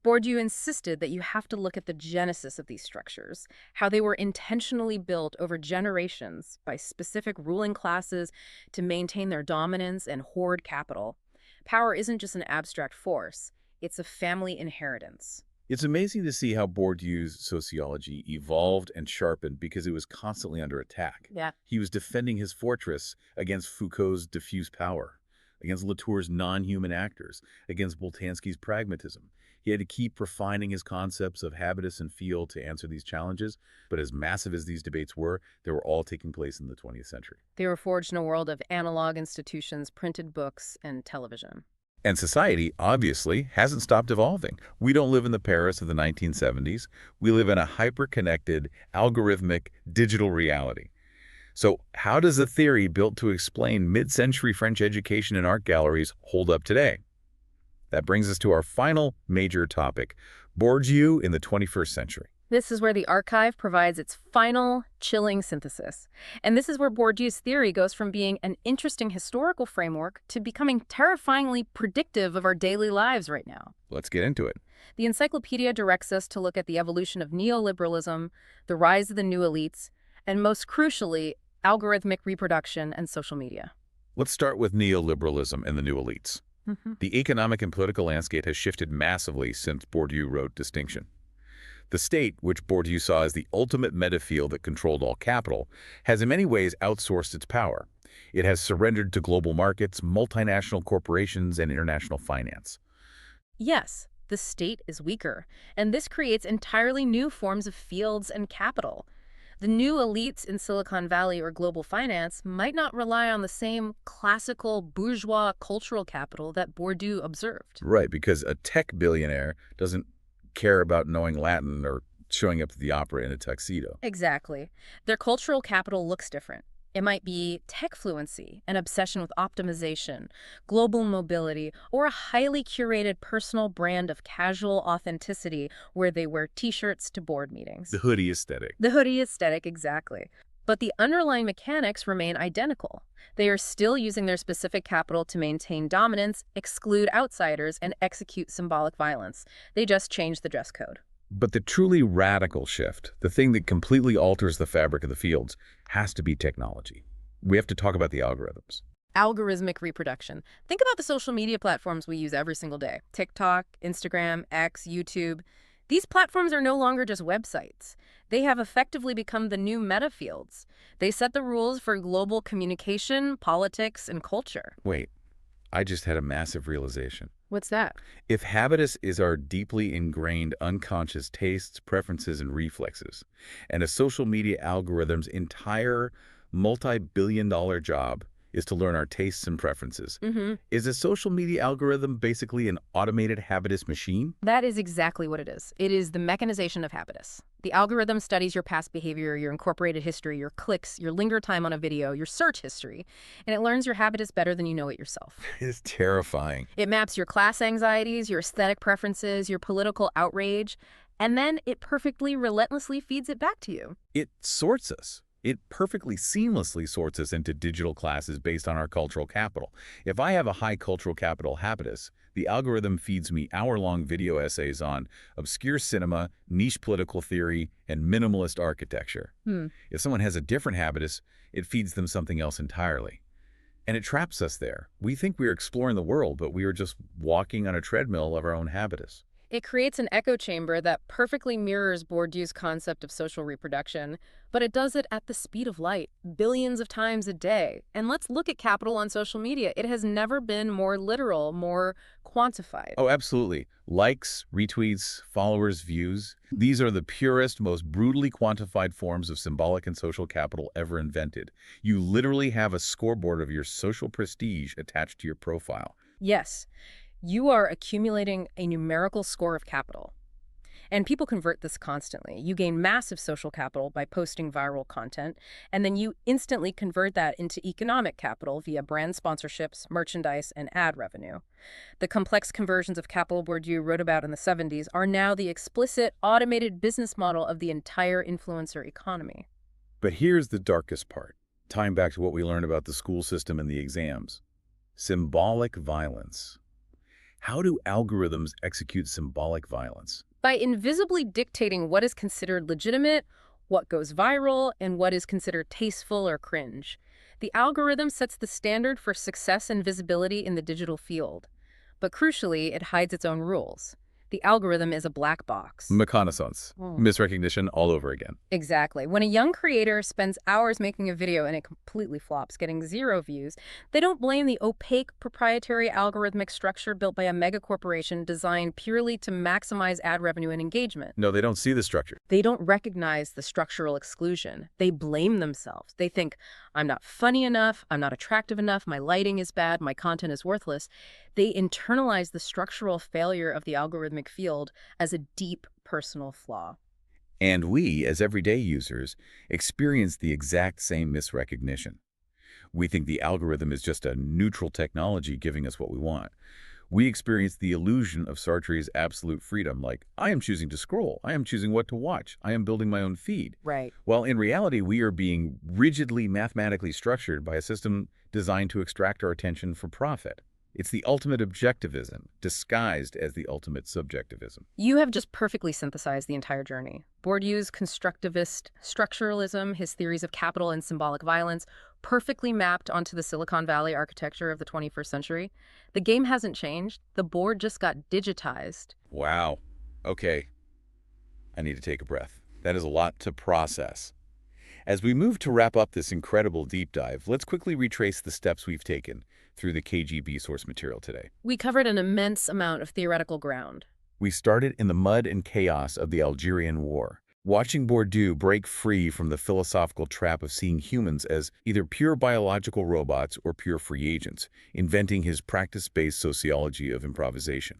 Bourdieu insisted that you have to look at the genesis of these structures, how they were intentionally built over generations by specific ruling classes to maintain their dominance and hoard capital. Power isn't just an abstract force, it's a family inheritance. It's amazing to see how Bourdieu's sociology evolved and sharpened because it was constantly under attack. Yeah. He was defending his fortress against Foucault's diffuse power, against Latour's non-human actors, against Boltanski's pragmatism. He had to keep refining his concepts of habitus and field to answer these challenges, but as massive as these debates were, they were all taking place in the 20th century. They were forged in a world of analog institutions, printed books, and television. And society, obviously, hasn't stopped evolving. We don't live in the Paris of the 1970s. We live in a hyper-connected, algorithmic, digital reality. So how does a theory built to explain mid-century French education and art galleries hold up today? That brings us to our final major topic, Bourdieu in the 21st century. This is where the archive provides its final, chilling synthesis. And this is where Bourdieu's theory goes from being an interesting historical framework to becoming terrifyingly predictive of our daily lives right now. Let's get into it. The encyclopedia directs us to look at the evolution of neoliberalism, the rise of the new elites, and most crucially, algorithmic reproduction and social media. Let's start with neoliberalism and the new elites. The economic and political landscape has shifted massively since Bourdieu wrote Distinction. The state, which Bourdieu saw as the ultimate metafield that controlled all capital, has in many ways outsourced its power. It has surrendered to global markets, multinational corporations, and international finance. Yes, the state is weaker, and this creates entirely new forms of fields and capital. The new elites in Silicon Valley or global finance might not rely on the same classical bourgeois cultural capital that Bourdieu observed. Right, because a tech billionaire doesn't care about knowing Latin or showing up to the opera in a tuxedo. Exactly. Their cultural capital looks different. It might be tech fluency, an obsession with optimization, global mobility, or a highly curated personal brand of casual authenticity where they wear t-shirts to board meetings. The hoodie aesthetic. The hoodie aesthetic, exactly. But the underlying mechanics remain identical. They are still using their specific capital to maintain dominance, exclude outsiders, and execute symbolic violence. They just changed the dress code. But the truly radical shift, the thing that completely alters the fabric of the fields, has to be technology. We have to talk about the algorithms. Algorithmic reproduction. Think about the social media platforms we use every single day. TikTok, Instagram, X, YouTube. These platforms are no longer just websites. They have effectively become the new meta fields. They set the rules for global communication, politics, and culture. Wait, I just had a massive realization. What's that? If habitus is our deeply ingrained unconscious tastes, preferences, and reflexes, and a social media algorithm's entire multi-billion-dollar job is to learn our tastes and preferences, is a social media algorithm basically an automated habitus machine? That is exactly what it is. It is the mechanization of habitus. The algorithm studies your past behavior, your incorporated history, your clicks, your linger time on a video, your search history, and it learns your habitus better than you know it yourself. It's terrifying. It maps your class anxieties, your aesthetic preferences, your political outrage, and then it perfectly, relentlessly feeds it back to you. It sorts us. It perfectly seamlessly sorts us into digital classes based on our cultural capital. If I have a high cultural capital habitus, the algorithm feeds me hour-long video essays on obscure cinema, niche political theory, and minimalist architecture. If someone has a different habitus, it feeds them something else entirely. And it traps us there. We think we're exploring the world, but we are just walking on a treadmill of our own habitus. It creates an echo chamber that perfectly mirrors Bourdieu's concept of social reproduction, but it does it at the speed of light, billions of times a day. And let's look at capital on social media. It has never been more literal, more quantified. Oh, absolutely. Likes, retweets, followers, views. These are the purest, most brutally quantified forms of symbolic and social capital ever invented. You literally have a scoreboard of your social prestige attached to your profile. Yes. You are accumulating a numerical score of capital. And people convert this constantly. You gain massive social capital by posting viral content, and then you instantly convert that into economic capital via brand sponsorships, merchandise, and ad revenue. The complex conversions of capital Bourdieu wrote about in the 70s are now the explicit, automated business model of the entire influencer economy. But here's the darkest part, tying back to what we learned about the school system and the exams. Symbolic violence. How do algorithms execute symbolic violence? By invisibly dictating what is considered legitimate, what goes viral, and what is considered tasteful or cringe. The algorithm sets the standard for success and visibility in the digital field. But crucially, it hides its own rules. The algorithm is a black box. Reconnaissance. Misrecognition all over again. Exactly. When a young creator spends hours making a video and it completely flops, getting 0 views, they don't blame the opaque, proprietary algorithmic structure built by a mega corporation designed purely to maximize ad revenue and engagement. No, they don't see the structure. They don't recognize the structural exclusion. They blame themselves. They think, I'm not funny enough, I'm not attractive enough, my lighting is bad, my content is worthless. They internalize the structural failure of the algorithmic field as a deep personal flaw. And we, as everyday users, experience the exact same misrecognition. We think the algorithm is just a neutral technology giving us what we want. We experience the illusion of Sartre's absolute freedom, like, I am choosing to scroll, I am choosing what to watch, I am building my own feed. Right. While in reality, we are being rigidly mathematically structured by a system designed to extract our attention for profit. It's the ultimate objectivism, disguised as the ultimate subjectivism. You have just perfectly synthesized the entire journey. Bourdieu's constructivist structuralism, his theories of capital and symbolic violence, perfectly mapped onto the Silicon Valley architecture of the 21st century. The game hasn't changed. The board just got digitized. Wow. Okay, I need to take a breath. That is a lot to process. As we move to wrap up this incredible deep dive, let's quickly retrace the steps we've taken through the KGB source material today. We covered an immense amount of theoretical ground. We started in the mud and chaos of the Algerian War, watching Bourdieu break free from the philosophical trap of seeing humans as either pure biological robots or pure free agents, inventing his practice-based sociology of improvisation.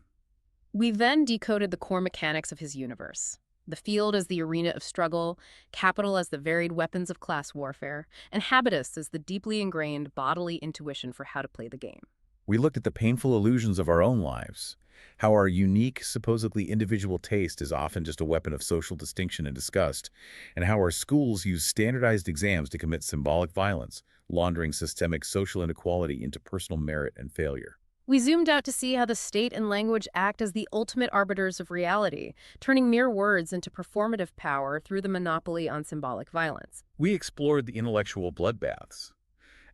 We then decoded the core mechanics of his universe. The field as the arena of struggle, capital as the varied weapons of class warfare, and habitus as the deeply ingrained bodily intuition for how to play the game. We looked at the painful illusions of our own lives, how our unique, supposedly individual taste is often just a weapon of social distinction and disgust, and how our schools use standardized exams to commit symbolic violence, laundering systemic social inequality into personal merit and failure. We zoomed out to see how the state and language act as the ultimate arbiters of reality, turning mere words into performative power through the monopoly on symbolic violence. We explored the intellectual bloodbaths,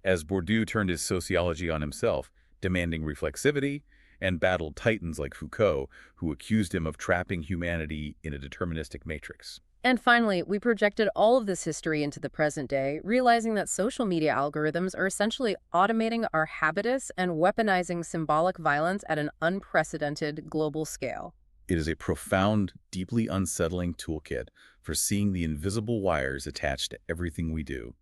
as Bourdieu turned his sociology on himself, demanding reflexivity, and battled titans like Foucault, who accused him of trapping humanity in a deterministic matrix. And finally, we projected all of this history into the present day, realizing that social media algorithms are essentially automating our habitus and weaponizing symbolic violence at an unprecedented global scale. It is a profound, deeply unsettling toolkit for seeing the invisible wires attached to everything we do.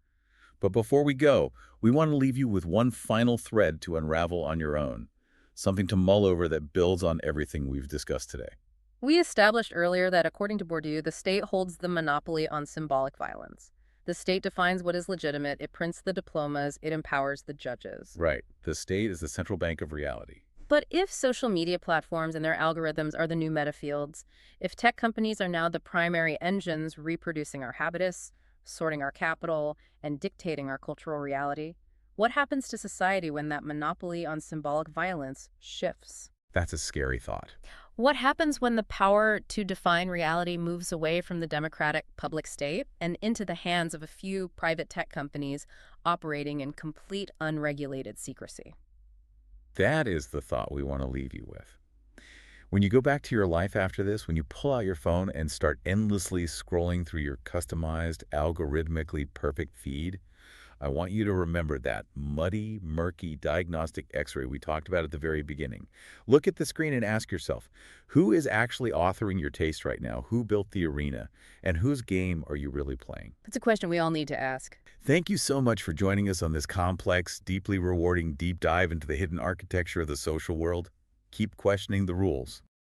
But before we go, we want to leave you with one final thread to unravel on your own, something to mull over that builds on everything we've discussed today. We established earlier that, according to Bourdieu, the state holds the monopoly on symbolic violence. The state defines what is legitimate, it prints the diplomas, it empowers the judges. Right. The state is the central bank of reality. But if social media platforms and their algorithms are the new metafields, if tech companies are now the primary engines reproducing our habitus, sorting our capital, and dictating our cultural reality, what happens to society when that monopoly on symbolic violence shifts? That's a scary thought. What happens when the power to define reality moves away from the democratic public state and into the hands of a few private tech companies operating in complete unregulated secrecy? That is the thought we want to leave you with. When you go back to your life after this, when you pull out your phone and start endlessly scrolling through your customized, algorithmically perfect feed, I want you to remember that muddy, murky diagnostic x-ray we talked about at the very beginning. Look at the screen and ask yourself, who is actually authoring your taste right now? Who built the arena? And whose game are you really playing? That's a question we all need to ask. Thank you so much for joining us on this complex, deeply rewarding deep dive into the hidden architecture of the social world. Keep questioning the rules.